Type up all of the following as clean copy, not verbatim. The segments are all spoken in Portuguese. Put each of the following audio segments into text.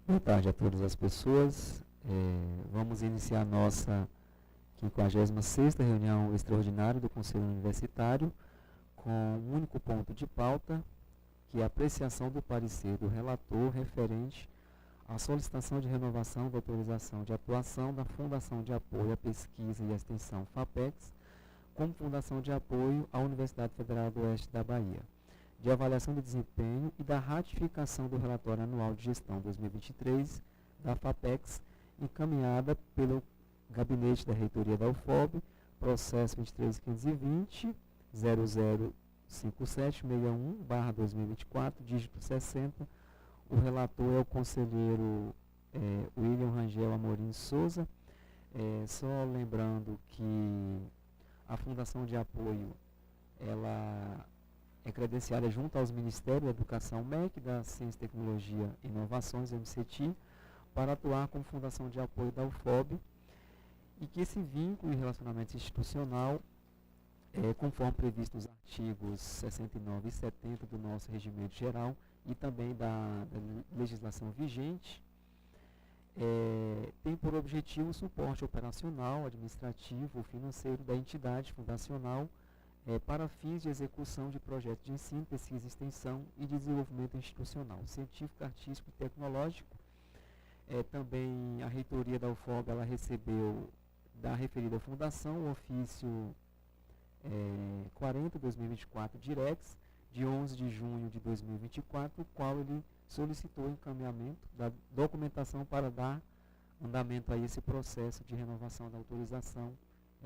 Boa tarde a todas as pessoas. Vamos iniciar a nossa 56ª reunião extraordinária do Conselho Universitário com um único ponto de pauta, que é a apreciação do parecer do relator referente à solicitação de renovação da autorização de atuação da Fundação de Apoio à Pesquisa e Extensão FAPEX como Fundação de Apoio à Universidade Federal do Oeste da Bahia, de avaliação de desempenho e da ratificação do relatório anual de gestão 2023 da FAPEX, encaminhada pelo Gabinete da Reitoria da UFOB, processo 23520 005761/2024, dígito 60. O relator é o conselheiro William Rangel Amorim Souza. Só lembrando que a Fundação de Apoio, ela é credenciada junto aos Ministérios da Educação, MEC, da Ciência, Tecnologia e Inovações, MCT, para atuar como Fundação de Apoio da UFOB, e que esse vínculo e relacionamento institucional, conforme previsto nos artigos 69 e 70 do nosso regimento geral e também da legislação vigente, tem por objetivo o suporte operacional, administrativo ou financeiro da entidade fundacional para fins de execução de projetos de ensino, pesquisa e extensão e desenvolvimento institucional, científico, artístico e tecnológico. Também a reitoria da UFOB, ela recebeu da referida fundação o ofício 40/2024 Direx, de 11 de junho de 2024, o qual ele solicitou o encaminhamento da documentação para dar andamento a esse processo de renovação da autorização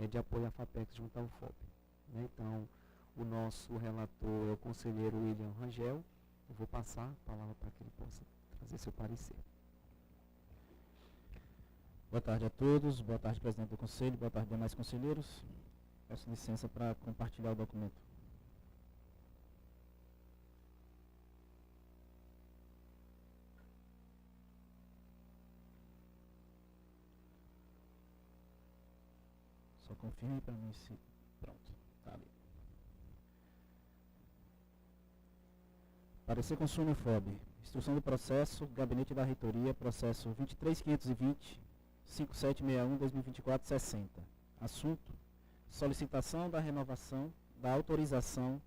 de apoio à FAPEX junto ao UFOB. Então, o nosso relator é o conselheiro William Rangel. Eu vou passar a palavra para que ele possa trazer seu parecer. Boa tarde a todos, boa tarde, presidente do conselho, boa tarde, demais conselheiros. Peço licença para compartilhar o documento. Só confirme para mim se... Pronto, está ali. Parecer consumo UFOB. Instrução do processo, Gabinete da Reitoria, processo 23520-5761-2024-60. Assunto: solicitação da renovação da autorização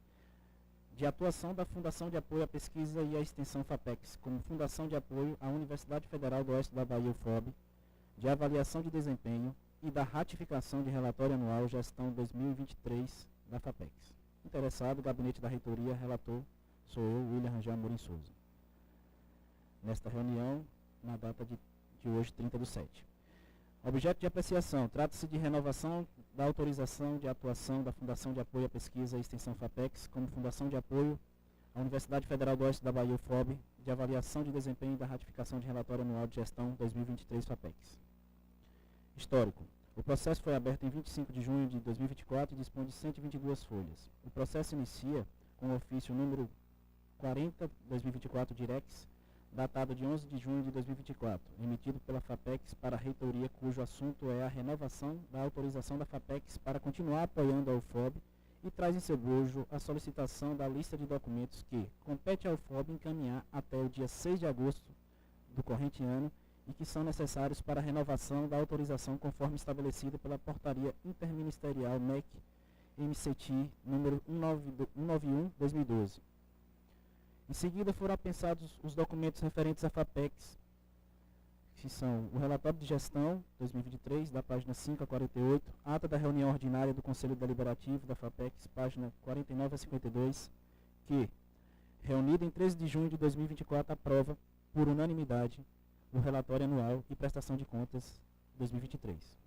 de atuação da Fundação de Apoio à Pesquisa e à Extensão FAPEX como Fundação de Apoio à Universidade Federal do Oeste da Bahia, UFOB, de avaliação de desempenho e da ratificação de relatório anual gestão 2023 da FAPEX. Interessado, Gabinete da Reitoria, relator, sou eu, William Rangel Amorim Souza. Nesta reunião, na data de hoje, 30/7. Objeto de apreciação: trata-se de renovação da autorização de atuação da Fundação de Apoio à Pesquisa e Extensão FAPEX como Fundação de Apoio à Universidade Federal do Oeste da Bahia, UFOB, de avaliação de desempenho e da ratificação de relatório anual de gestão 2023 FAPEX. Histórico: o processo foi aberto em 25 de junho de 2024 e dispõe de 122 folhas. O processo inicia com o ofício número 40/2024 Direx, datado de 11 de junho de 2024, emitido pela FAPEX para a reitoria, cujo assunto é a renovação da autorização da FAPEX para continuar apoiando a UFOB, e traz em seu bojo a solicitação da lista de documentos que compete à UFOB encaminhar até o dia 6 de agosto do corrente ano e que são necessários para a renovação da autorização conforme estabelecida pela Portaria Interministerial MEC-MCT número 191/2012. Em seguida foram apensados os documentos referentes à FAPEX, que são o relatório de gestão 2023, da página 5 a 48, ata da reunião ordinária do Conselho Deliberativo da FAPEX, página 49 a 52, que, reunida em 13 de junho de 2024, aprova, por unanimidade, o relatório anual e prestação de contas 2023.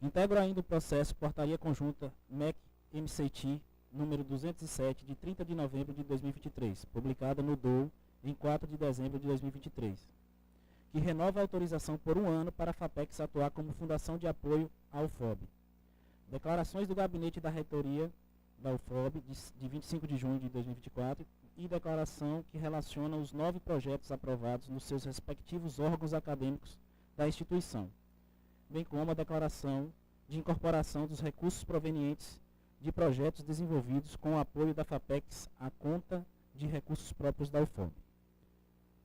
Integro ainda o processo Portaria Conjunta MEC-MCT número 207, de 30 de novembro de 2023, publicada no DOU em 4 de dezembro de 2023, que renova a autorização por um ano para a FAPEX atuar como Fundação de Apoio à UFOB. Declarações do Gabinete da Reitoria da UFOB, de 25 de junho de 2024, e declaração que relaciona os 9 projetos aprovados nos seus respectivos órgãos acadêmicos da instituição, bem como a declaração de incorporação dos recursos provenientes de projetos desenvolvidos com o apoio da FAPEX à conta de recursos próprios da UFOB.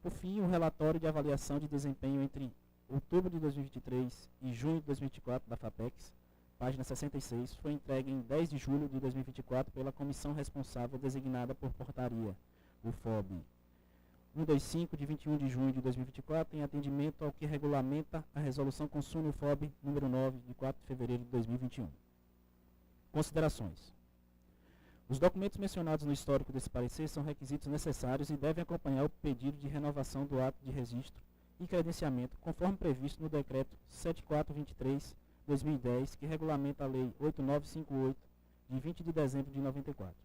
Por fim, o relatório de avaliação de desempenho entre outubro de 2023 e junho de 2024 da FAPECS, página 66, foi entregue em 10 de julho de 2024 pela comissão responsável designada por portaria, o FOB 125, de 21 de junho de 2024, em atendimento ao que regulamenta a resolução Consune FOB número 9, de 4 de fevereiro de 2021. Considerações. Os documentos mencionados no histórico desse parecer são requisitos necessários e devem acompanhar o pedido de renovação do ato de registro e credenciamento, conforme previsto no Decreto 7423/2010, que regulamenta a Lei 8958, de 20 de dezembro de 94.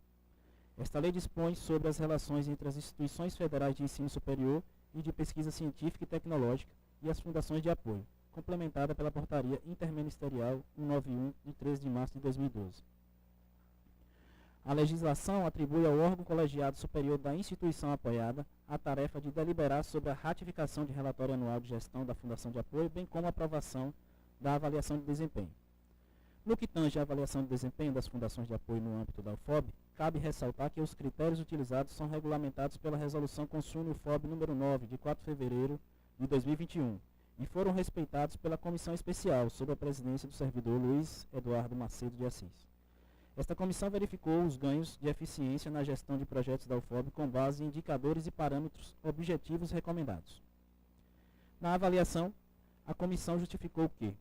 Esta lei dispõe sobre as relações entre as instituições federais de ensino superior e de pesquisa científica e tecnológica e as fundações de apoio, complementada pela Portaria Interministerial 191, de 13 de março de 2012. A legislação atribui ao órgão colegiado superior da instituição apoiada a tarefa de deliberar sobre a ratificação de relatório anual de gestão da Fundação de Apoio, bem como a aprovação da avaliação de desempenho. No que tange à avaliação de desempenho das fundações de apoio no âmbito da UFOB, cabe ressaltar que os critérios utilizados são regulamentados pela Resolução Consune UFOB número 9, de 4 de fevereiro de 2021, e foram respeitados pela Comissão Especial, sob a presidência do servidor Luiz Eduardo Macedo de Assis. Esta comissão verificou os ganhos de eficiência na gestão de projetos da UFOB com base em indicadores e parâmetros objetivos recomendados. Na avaliação, a comissão justificou que,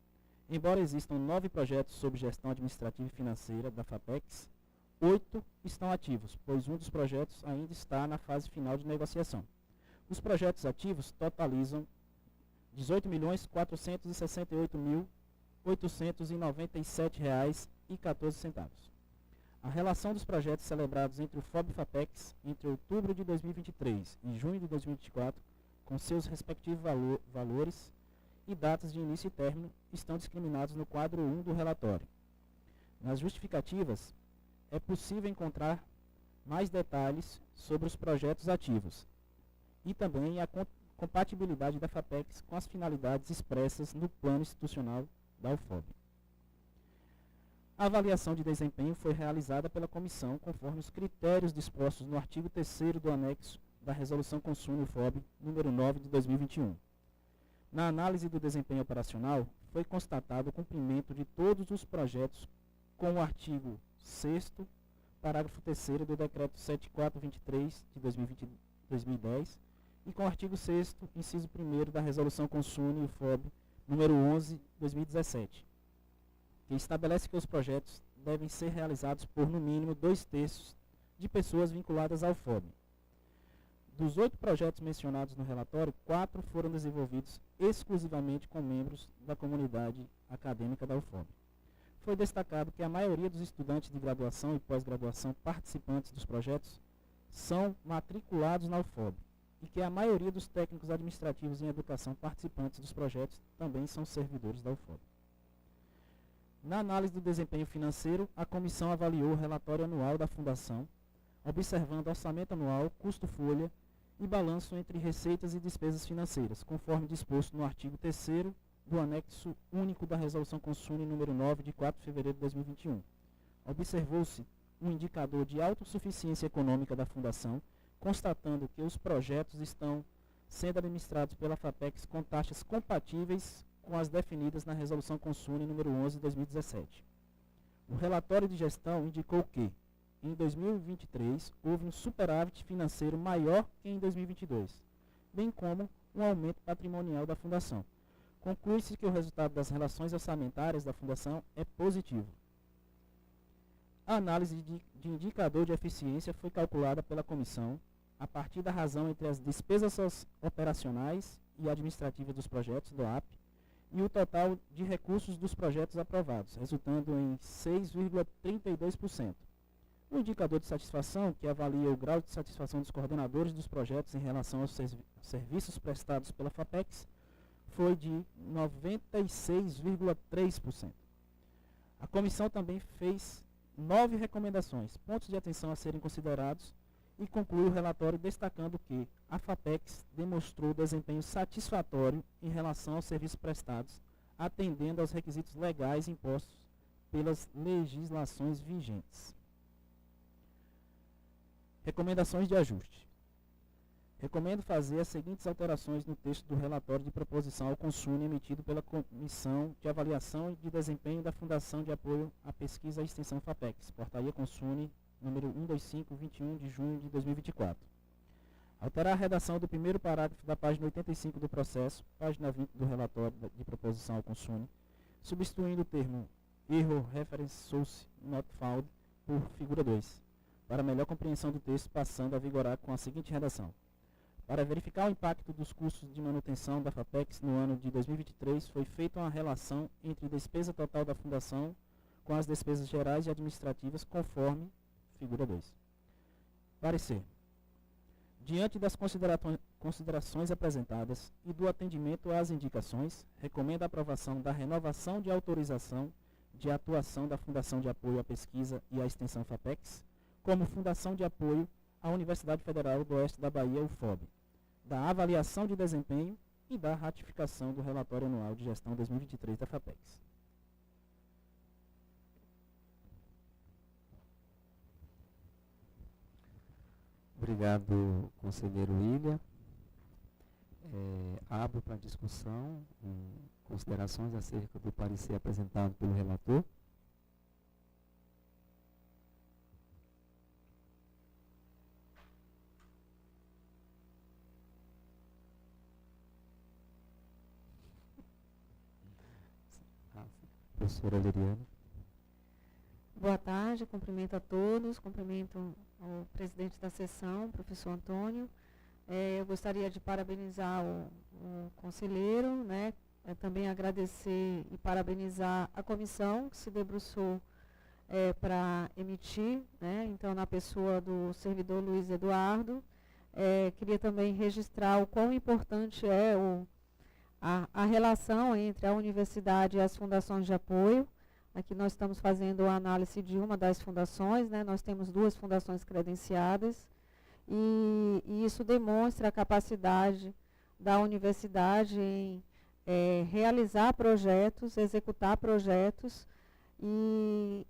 embora existam 9 projetos sob gestão administrativa e financeira da FAPECS, 8 estão ativos, pois um dos projetos ainda está na fase final de negociação. Os projetos ativos totalizam R$ 18.468.897,14. A relação dos projetos celebrados entre o FOB e FAPECS entre outubro de 2023 e junho de 2024, com seus respectivos valores e datas de início e término, estão discriminados no quadro 1 do relatório. Nas justificativas, é possível encontrar mais detalhes sobre os projetos ativos e também a compatibilidade da FAPECS com as finalidades expressas no plano institucional da UFOB. A avaliação de desempenho foi realizada pela comissão conforme os critérios dispostos no artigo 3º do anexo da Resolução Consune UFOB número 9 de 2021. Na análise do desempenho operacional, foi constatado o cumprimento de todos os projetos com o artigo 6º, parágrafo 3º do Decreto 7423 de 2010 e com o artigo 6º, inciso 1º da Resolução Consune UFOB número 11 de 2017. Que estabelece que os projetos devem ser realizados por, no mínimo, 2/3 de pessoas vinculadas ao FOB. Dos 8 projetos mencionados no relatório, 4 foram desenvolvidos exclusivamente com membros da comunidade acadêmica da UFOB. Foi destacado que a maioria dos estudantes de graduação e pós-graduação participantes dos projetos são matriculados na UFOB e que a maioria dos técnicos administrativos em educação participantes dos projetos também são servidores da UFOB. Na análise do desempenho financeiro, a comissão avaliou o relatório anual da Fundação, observando orçamento anual, custo-folha e balanço entre receitas e despesas financeiras, conforme disposto no artigo 3º do anexo único da Resolução Consune número 9, de 4 de fevereiro de 2021. Observou-se um indicador de autossuficiência econômica da Fundação, constatando que os projetos estão sendo administrados pela FAPECS com taxas compatíveis com as definidas na Resolução Consune número 11 de 2017. O relatório de gestão indicou que, em 2023, houve um superávit financeiro maior que em 2022, bem como um aumento patrimonial da Fundação. Conclui-se que o resultado das relações orçamentárias da Fundação é positivo. A análise de indicador de eficiência foi calculada pela comissão a partir da razão entre as despesas operacionais e administrativas dos projetos do AP e o total de recursos dos projetos aprovados, resultando em 6,32%. O indicador de satisfação, que avalia o grau de satisfação dos coordenadores dos projetos em relação aos serviços prestados pela FAPECS, foi de 96,3%. A comissão também fez 9 recomendações, pontos de atenção a serem considerados, e conclui o relatório destacando que a FAPECS demonstrou desempenho satisfatório em relação aos serviços prestados, atendendo aos requisitos legais impostos pelas legislações vigentes. Recomendações de ajuste. Recomendo fazer as seguintes alterações no texto do relatório de proposição ao CONSUNE emitido pela Comissão de Avaliação e de Desempenho da Fundação de Apoio à Pesquisa e Extensão FAPEX, Portaria CONSUNE número 125, 21 de junho de 2024. Alterar a redação do primeiro parágrafo da página 85 do processo, página 20 do relatório de proposição ao CONSUNE, substituindo o termo Error Reference Source Not Found por figura 2, para melhor compreensão do texto, passando a vigorar com a seguinte redação. Para verificar o impacto dos custos de manutenção da FAPEX no ano de 2023, foi feita uma relação entre despesa total da Fundação com as despesas gerais e administrativas, conforme figura 2. Parecer. Diante das considerações apresentadas e do atendimento às indicações, recomendo a aprovação da renovação de autorização de atuação da Fundação de Apoio à Pesquisa e à Extensão FAPEX como Fundação de Apoio à Universidade Federal do Oeste da Bahia, UFOB, da avaliação de desempenho e da ratificação do relatório anual de gestão 2023 da FAPEX. Obrigado, conselheiro William. Abro para discussão e considerações acerca do parecer apresentado pelo relator. Professora Leriane. Boa tarde, cumprimento a todos, cumprimento ao presidente da sessão, professor Antônio. Eu gostaria de parabenizar o conselheiro, né? Também agradecer e parabenizar a comissão que se debruçou para emitir, né? Então, na pessoa do servidor Luiz Eduardo. Queria também registrar o quão importante é a relação entre a universidade e as fundações de apoio. Aqui nós estamos fazendo a análise de uma das fundações, né? Nós temos 2 fundações credenciadas e isso demonstra a capacidade da universidade em realizar projetos, executar projetos e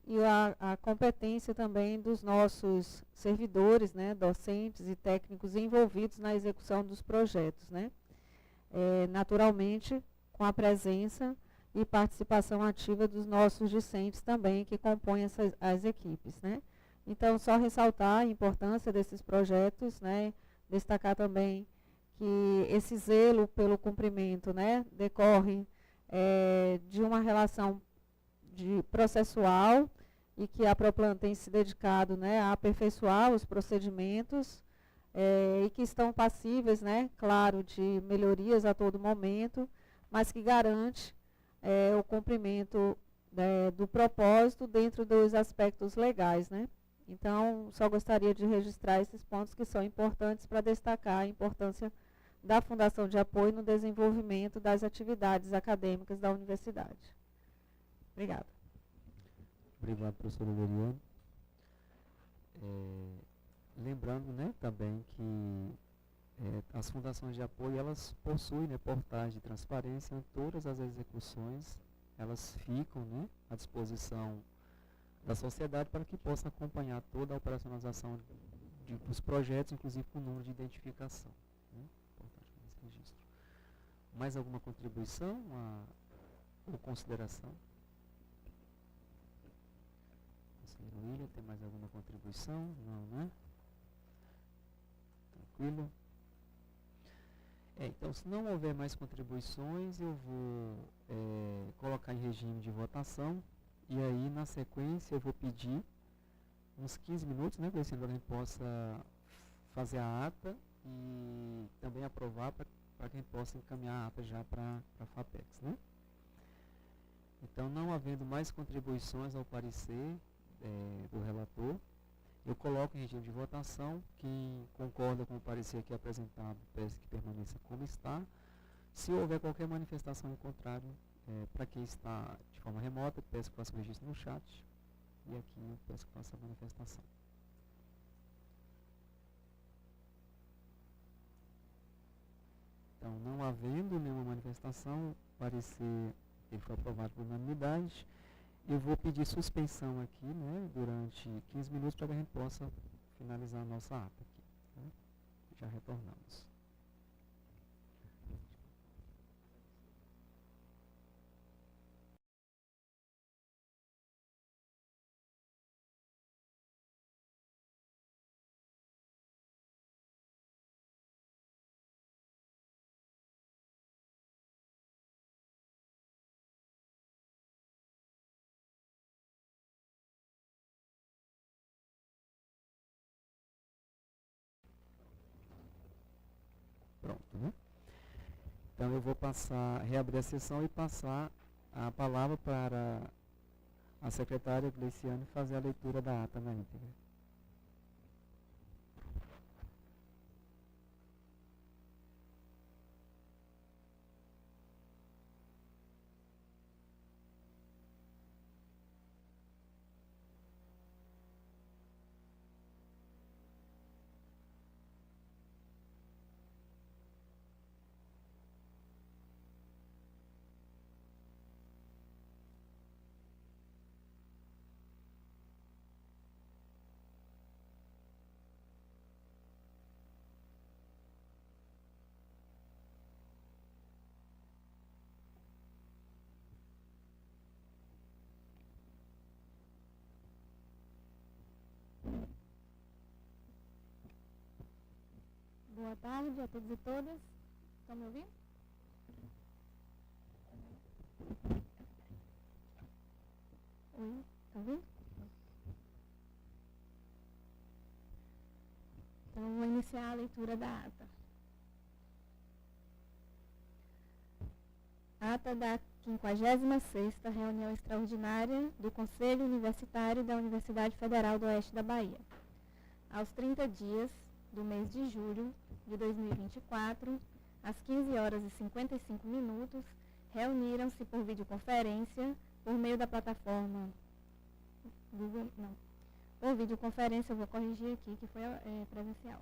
a competência também dos nossos servidores, né? Docentes e técnicos envolvidos na execução dos projetos, né? Naturalmente, com a presença e participação ativa dos nossos discentes também, que compõem as equipes, né? Então, só ressaltar a importância desses projetos, né? Destacar também que esse zelo pelo cumprimento, né? Decorre de uma relação processual e que a Proplan tem se dedicado, né? A aperfeiçoar os procedimentos e que estão passíveis, né? Claro, de melhorias a todo momento, mas que garante o cumprimento do propósito dentro dos aspectos legais, né? Então, só gostaria de registrar esses pontos que são importantes para destacar a importância da Fundação de Apoio no desenvolvimento das atividades acadêmicas da universidade. Obrigada. Obrigado, professora Leriane. Lembrando, né, também que as fundações de apoio, elas possuem, né, portais de transparência em todas as execuções, elas ficam, né, à disposição da sociedade para que possa acompanhar toda a operacionalização dos projetos, inclusive com o número de identificação. Né? Importante esse registro. Mais alguma contribuição ou consideração? Conselheiro William, tem mais alguma contribuição? Não, né? Tranquilo? Então, se não houver mais contribuições, eu vou colocar em regime de votação. E aí, na sequência, eu vou pedir uns 15 minutos, né, para que a gente possa fazer a ata e também aprovar para que a gente possa encaminhar a ata já para a FAPEX, né? Então, não havendo mais contribuições ao parecer do relator, eu coloco em regime de votação. Quem concorda com o parecer aqui apresentado, peço que permaneça como está. Se houver qualquer manifestação em contrário, para quem está de forma remota, peço que faça o registro no chat. E aqui eu peço que faça a manifestação. Então, não havendo nenhuma manifestação, o parecer ele foi aprovado por unanimidade. Eu vou pedir suspensão aqui, né, durante 15 minutos para que a gente possa finalizar a nossa ata aqui. Né? Já retornamos. Pronto, né? Então eu vou reabrir a sessão e passar a palavra para a secretária Gleiciane fazer a leitura da ata na íntegra. Boa tarde a todos e todas. Estão me ouvindo? Oi, estão ouvindo? Então, vou iniciar a leitura da ata. Ata da 56ª reunião extraordinária do Conselho Universitário da Universidade Federal do Oeste da Bahia. Aos 30 dias do mês de julho de 2024, às 15h55, reuniram-se por videoconferência por meio da plataforma Google, por videoconferência, eu vou corrigir aqui, que foi presencial.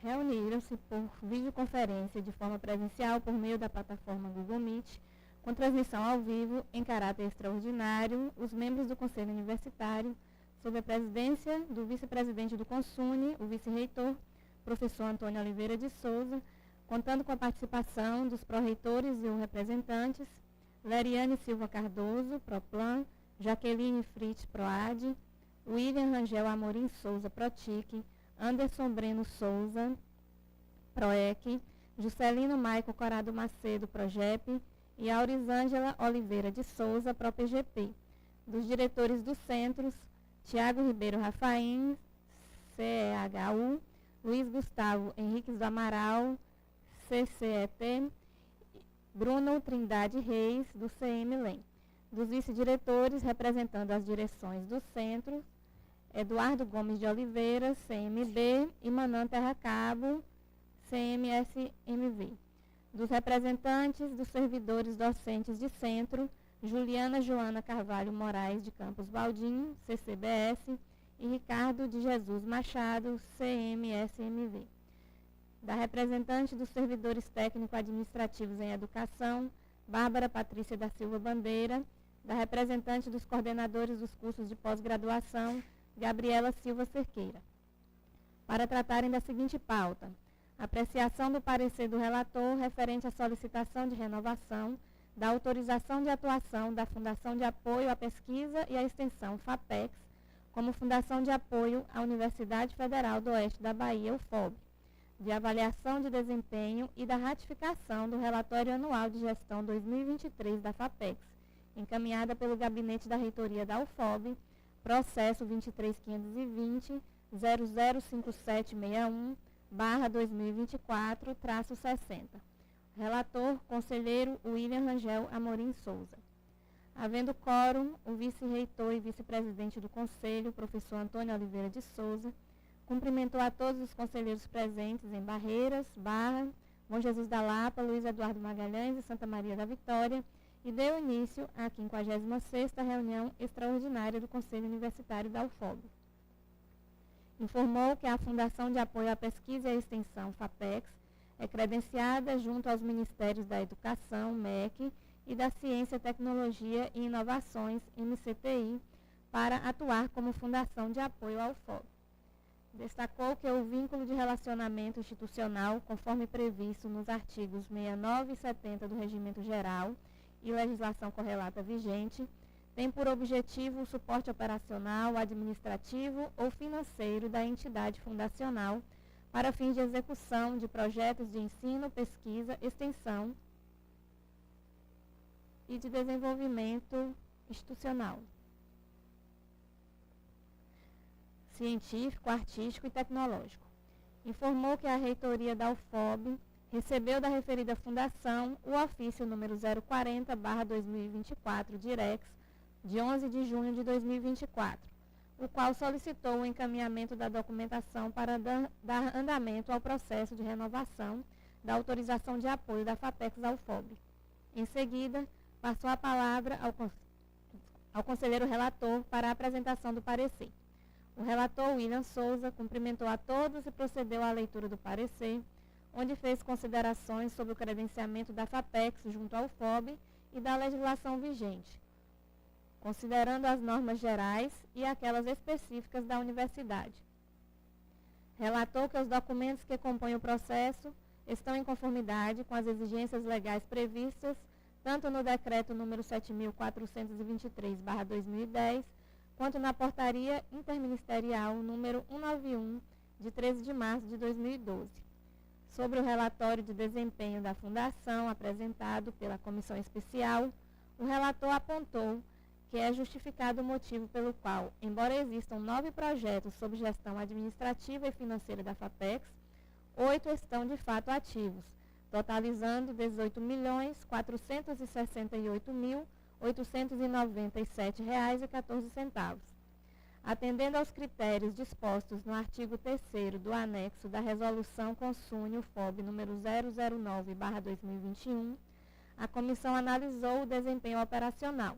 Reuniram-se por videoconferência de forma presencial por meio da plataforma Google Meet, com transmissão ao vivo em caráter extraordinário, os membros do Conselho Universitário, sob a presidência do vice-presidente do CONSUNE, o vice-reitor, professor Antônio Oliveira de Souza, contando com a participação dos pró-reitores e os representantes, Leriane Silva Cardoso, PROPLAN, Jaqueline Fritz, PROAD, William Rangel Amorim Souza, PROTIC, Anderson Breno Souza, PROEC, Juscelino Maico Corado Macedo, PROGEP, e Aurisângela Oliveira de Souza, PROPGP. Dos diretores dos centros, Tiago Ribeiro Rafaim, CEHU, Luiz Gustavo Henriques do Amaral, CCET, Bruno Trindade Reis, do CM-LEM. Dos vice-diretores, representando as direções dos centros, Eduardo Gomes de Oliveira, CMB, e Manan Terra Cabo, CMSMV. Dos representantes dos servidores docentes de centro, Juliana Joana Carvalho Moraes de Campos Baldinho, CCBS, e Ricardo de Jesus Machado, CMSMV. Da representante dos servidores técnico-administrativos em educação, Bárbara Patrícia da Silva Bandeira. Da representante dos coordenadores dos cursos de pós-graduação, Gabriela Silva Cerqueira, para tratarem da seguinte pauta: apreciação do parecer do relator referente à solicitação de renovação da autorização de atuação da Fundação de Apoio à Pesquisa e à Extensão FAPEX como Fundação de Apoio à Universidade Federal do Oeste da Bahia, UFOB, de avaliação de desempenho e da ratificação do relatório anual de gestão 2023 da FAPEX, encaminhada pelo Gabinete da Reitoria da UFOB, processo 23.520.005761/2024-60. Relator, conselheiro William Rangel Amorim Souza. Havendo quórum, o vice-reitor e vice-presidente do Conselho, professor Antônio Oliveira de Souza, cumprimentou a todos os conselheiros presentes em Barreiras, Barra, Bom Jesus da Lapa, Luiz Eduardo Magalhães e Santa Maria da Vitória, e deu início à 56ª reunião extraordinária do Conselho Universitário da UFOB. Informou que a Fundação de Apoio à Pesquisa e à Extensão, FAPEX, é credenciada junto aos Ministérios da Educação, MEC, e da Ciência, Tecnologia e Inovações, MCTI, para atuar como fundação de apoio ao FOB. Destacou que o vínculo de relacionamento institucional, conforme previsto nos artigos 69 e 70 do Regimento Geral e legislação correlata vigente, tem por objetivo o suporte operacional, administrativo ou financeiro da entidade fundacional para fins de execução de projetos de ensino, pesquisa, extensão e de desenvolvimento institucional, científico, artístico e tecnológico. Informou que a reitoria da UFOB recebeu da referida fundação o ofício número 040/2024, Direx, de 11 de junho de 2024, o qual solicitou o encaminhamento da documentação para dar andamento ao processo de renovação da autorização de apoio da FAPEX ao FOB. Em seguida, passou a palavra ao conselheiro relator para a apresentação do parecer. O relator, William Souza, cumprimentou a todos e procedeu à leitura do parecer, onde fez considerações sobre o credenciamento da FAPEX junto ao FOB e da legislação vigente, considerando as normas gerais e aquelas específicas da universidade. Relatou que os documentos que compõem o processo estão em conformidade com as exigências legais previstas tanto no Decreto número 7.423/2010, quanto na Portaria Interministerial número 191, de 13 de março de 2012. Sobre o relatório de desempenho da Fundação apresentado pela Comissão Especial, o relator apontou que é justificado o motivo pelo qual, embora existam 9 projetos sob gestão administrativa e financeira da FAPEX, 8 estão de fato ativos, totalizando R$ 18.468.897,14. Atendendo aos critérios dispostos no artigo 3º do anexo da Resolução Consune UFOB número 009/2021, a comissão analisou o desempenho operacional,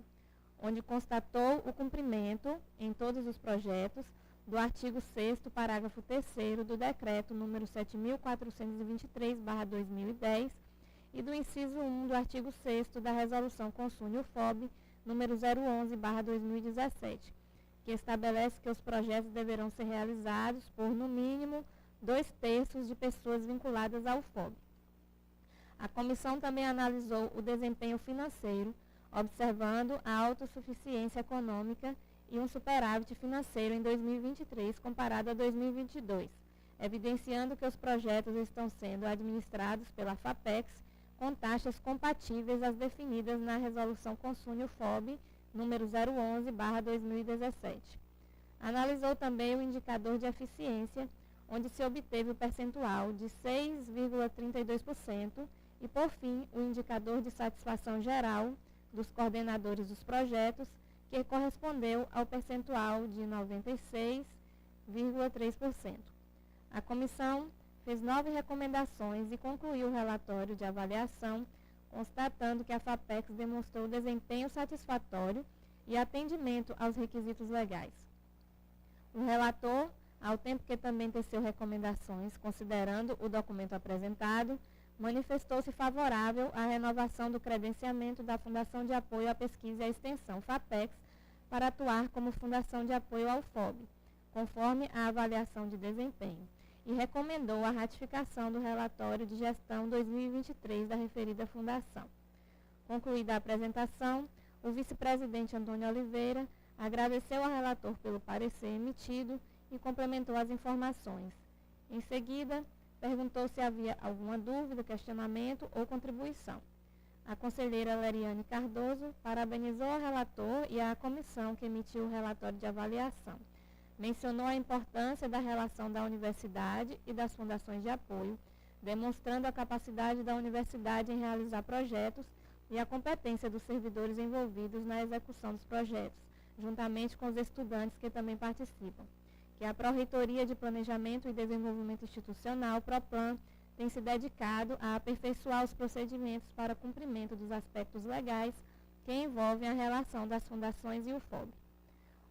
onde constatou o cumprimento, em todos os projetos, do artigo 6º, parágrafo 3º do Decreto número 7.423/2010 e do inciso 1 do artigo 6º da Resolução Consune UFOB número 011/2017, que estabelece que os projetos deverão ser realizados por, no mínimo, 2/3 de pessoas vinculadas ao FOB. A comissão também analisou o desempenho financeiro, observando a autossuficiência econômica e um superávit financeiro em 2023 comparado a 2022, evidenciando que os projetos estão sendo administrados pela FAPEX com taxas compatíveis às definidas na Resolução Consune UFOB número 011/2017. Analisou também o indicador de eficiência, onde se obteve o percentual de 6,32% e, por fim, o indicador de satisfação geral dos coordenadores dos projetos, que correspondeu ao percentual de 96,3%. A comissão fez 9 recomendações e concluiu o relatório de avaliação, constatando que a FAPEX demonstrou desempenho satisfatório e atendimento aos requisitos legais. O relator, ao tempo que também teceu recomendações, considerando o documento apresentado, manifestou-se favorável à renovação do credenciamento da Fundação de Apoio à Pesquisa e à Extensão, FAPEX, para atuar como Fundação de Apoio ao FOB, conforme a avaliação de desempenho, e recomendou a ratificação do relatório de gestão 2023 da referida Fundação. Concluída a apresentação, o vice-presidente Antônio Oliveira agradeceu ao relator pelo parecer emitido e complementou as informações. Em seguida, perguntou se havia alguma dúvida, questionamento ou contribuição. A conselheira Leriane Cardoso parabenizou o relator e a comissão que emitiu o relatório de avaliação. Mencionou a importância da relação da universidade e das fundações de apoio, demonstrando a capacidade da universidade em realizar projetos e a competência dos servidores envolvidos na execução dos projetos, juntamente com os estudantes que também participam. Que a Pró-Reitoria de Planejamento e Desenvolvimento Institucional, PROPLAN, tem se dedicado a aperfeiçoar os procedimentos para cumprimento dos aspectos legais que envolvem a relação das fundações e o FOB.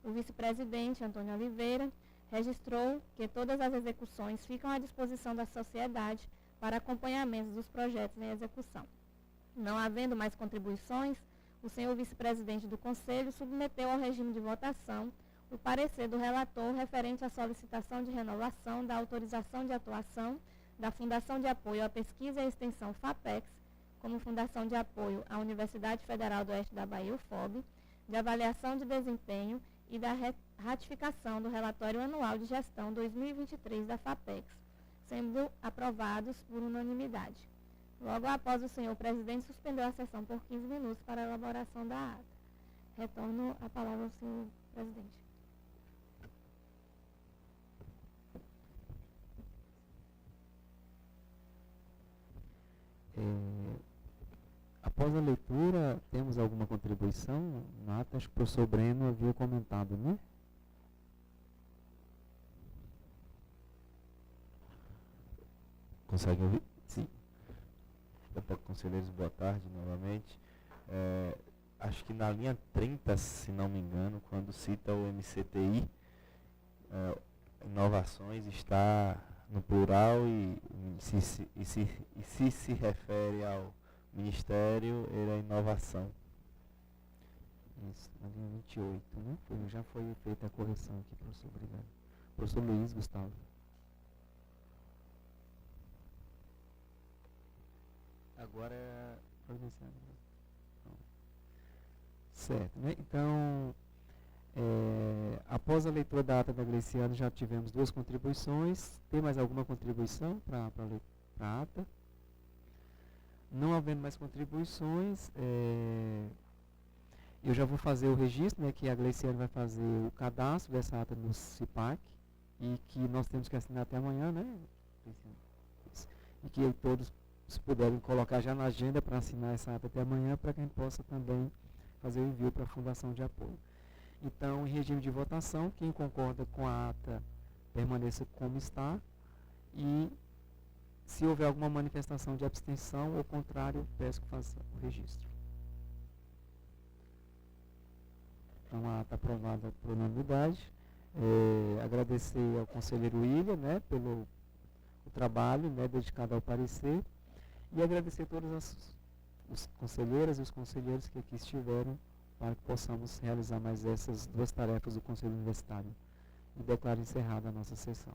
O vice-presidente, Antônio Oliveira, registrou que todas as execuções ficam à disposição da sociedade para acompanhamento dos projetos em execução. Não havendo mais contribuições, o senhor vice-presidente do Conselho submeteu ao regime de votação o parecer do relator referente à solicitação de renovação da autorização de atuação da Fundação de Apoio à Pesquisa e Extensão FAPEX, como Fundação de Apoio à Universidade Federal do Oeste da Bahia, UFOB, de avaliação de desempenho e da ratificação do relatório anual de gestão 2023 da FAPEX, sendo aprovados por unanimidade. Logo após, o senhor presidente suspendeu a sessão por 15 minutos para a elaboração da ata. Retorno a palavra ao senhor presidente. Após a leitura, temos alguma contribuição? Na ata, acho que o professor Breno havia comentado, né? Consegue ouvir? Sim. Conselheiros, boa tarde novamente. Acho que na linha 30, se não me engano, quando cita o MCTI, inovações está no plural e se refere ao Ministério, ele é inovação. Isso, na linha 28, né? Já foi feita a correção aqui, professor. Obrigado. Professor Luiz Gustavo. Agora é Providenciado. Certo, né? Então, após a leitura da ata da Gleiciana, já tivemos 2 contribuições. Tem mais alguma contribuição para a ata? Não havendo mais contribuições, eu já vou fazer o registro, né, que a Gleiciana vai fazer o cadastro dessa ata no CIPAC e que nós temos que assinar até amanhã, né? E que todos, se puderem, colocar já na agenda para assinar essa ata até amanhã, para que a gente possa também fazer o envio para a Fundação de Apoio. Então, em regime de votação, quem concorda com a ata permaneça como está e, se houver alguma manifestação de abstenção ou contrário, peço que faça o registro. Então, a ata aprovada por unanimidade. Agradecer ao conselheiro William, né, pelo o trabalho, né, dedicado ao parecer, e agradecer a todas as conselheiras e os conselheiros que aqui estiveram para que possamos realizar mais essas 2 tarefas do Conselho Universitário. E declaro encerrada a nossa sessão.